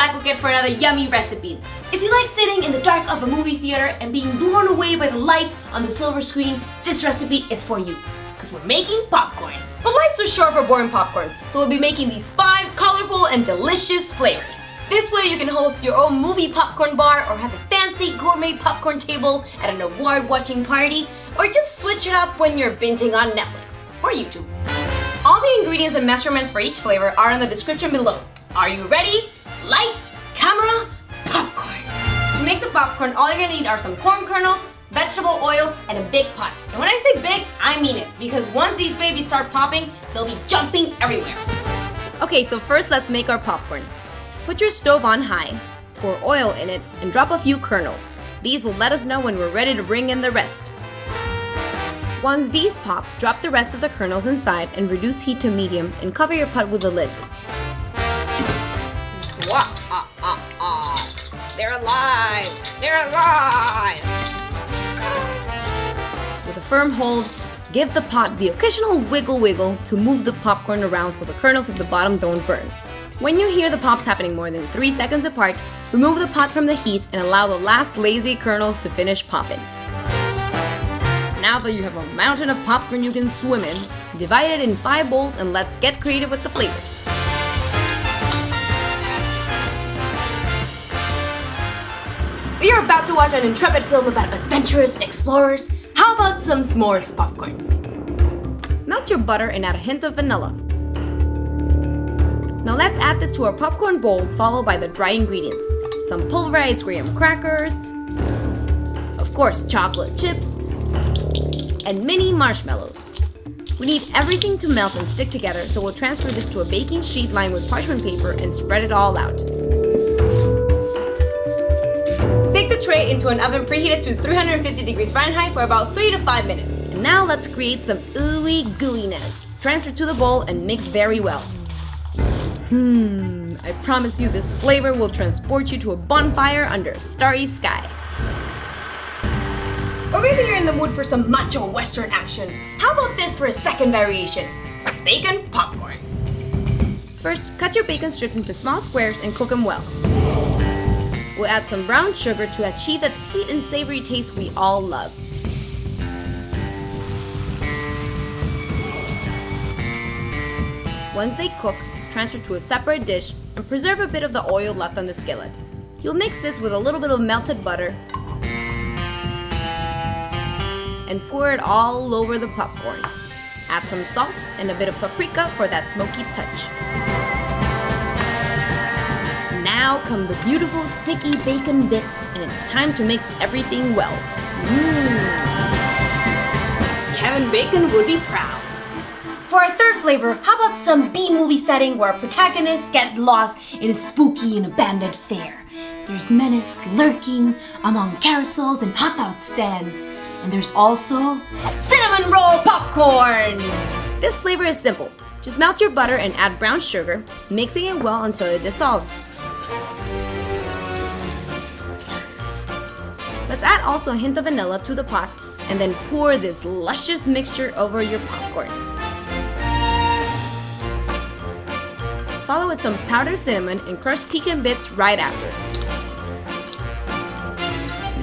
Cooquette for another yummy recipe. If you like sitting in the dark of a movie theater and being blown away by the lights on the silver screen, this recipe is for you. Because we're making popcorn. But life's too short for boring popcorn, so we'll be making these 5 colorful and delicious flavors. This way you can host your own movie popcorn bar or have a fancy gourmet popcorn table at an award-watching party, or just switch it up when you're binging on Netflix or YouTube. All the ingredients and measurements for each flavor are in the description below. Are you ready? Lights, camera, popcorn! To make the popcorn, all you're gonna need are some corn kernels, vegetable oil, and a big pot. And when I say big, I mean it, because once these babies start popping, they'll be jumping everywhere. Okay, so first let's make our popcorn. Put your stove on high, pour oil in it, and drop a few kernels. These will let us know when we're ready to bring in the rest. Once these pop, drop the rest of the kernels inside and reduce heat to medium and cover your pot with a lid. They're alive! They're alive! With a firm hold, give the pot the occasional wiggle to move the popcorn around so the kernels at the bottom don't burn. When you hear the pops happening more than 3 seconds apart, remove the pot from the heat and allow the last lazy kernels to finish popping. Now that you have a mountain of popcorn you can swim in, divide it in 5 bowls and let's get creative with the flavors. We are about to watch an intrepid film about adventurous explorers. How about some Smores Popcorn? Melt your butter and add a hint of vanilla. Now let's add this to our popcorn bowl, followed by the dry ingredients. Some pulverized graham crackers, of course chocolate chips, and mini marshmallows. We need everything to melt and stick together, so we'll transfer this to a baking sheet lined with parchment paper and spread it all out. Stick the tray into an oven preheated to 350 degrees Fahrenheit for about 3 to 5 minutes. And now let's create some ooey gooiness. Transfer to the bowl and mix very well. I promise you this flavor will transport you to a bonfire under a starry sky. Or maybe you're in the mood for some macho western action. How about this for a second variation? Bacon popcorn. First, cut your bacon strips into small squares and cook them well. We'll add some brown sugar to achieve that sweet and savory taste we all love. Once they cook, transfer to a separate dish and preserve a bit of the oil left on the skillet. You'll mix this with a little bit of melted butter and pour it all over the popcorn. Add some salt and a bit of paprika for that smoky touch. Now come the beautiful sticky bacon bits, and it's time to mix everything well. Kevin Bacon would be proud. For our third flavor, how about some B-movie setting where our protagonists get lost in a spooky and abandoned fair. There's menace lurking among carousels and hot dog stands. And there's also cinnamon roll popcorn! This flavor is simple. Just melt your butter and add brown sugar, mixing it well until it dissolves. Let's add also a hint of vanilla to the pot and then pour this luscious mixture over your popcorn. Follow with some powdered cinnamon and crushed pecan bits right after.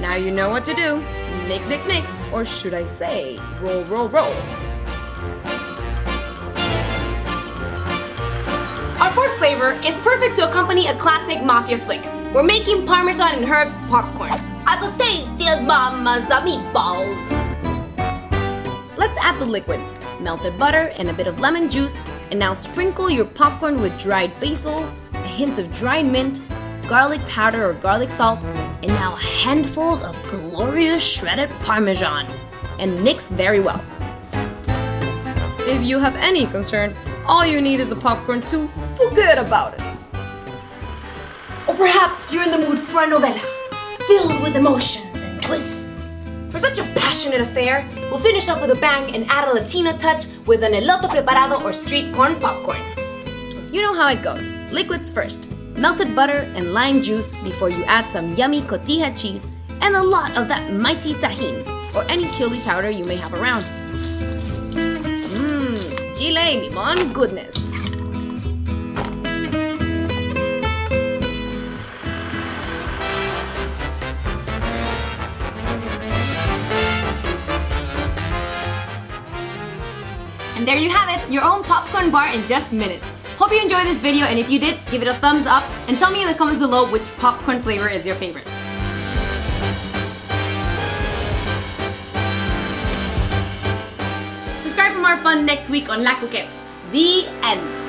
Now you know what to do. Mix, mix, mix, or should I say, roll, roll, roll. Our fourth flavor is perfect to accompany a classic mafia flick. We're making Parmesan and herbs popcorn. As tasty as mama's meatballs. Let's add the liquids, melted butter and a bit of lemon juice, and now sprinkle your popcorn with dried basil, a hint of dried mint, garlic powder or garlic salt, and now a handful of glorious shredded Parmesan, and mix very well. If you have any concern, all you need is the popcorn to forget about it. Or perhaps you're in the mood for a novella, filled with emotions and twists. For such a passionate affair, we'll finish up with a bang and add a Latina touch with an elote preparado or street corn popcorn. You know how it goes. Liquids first, melted butter and lime juice before you add some yummy cotija cheese and a lot of that mighty tajin or any chili powder you may have around. Chile limon goodness. And there you have it, your own popcorn bar in just minutes. Hope you enjoyed this video, and if you did, give it a thumbs up and tell me in the comments below which popcorn flavor is your favorite. Subscribe for more fun next week on La Cooquette. The end.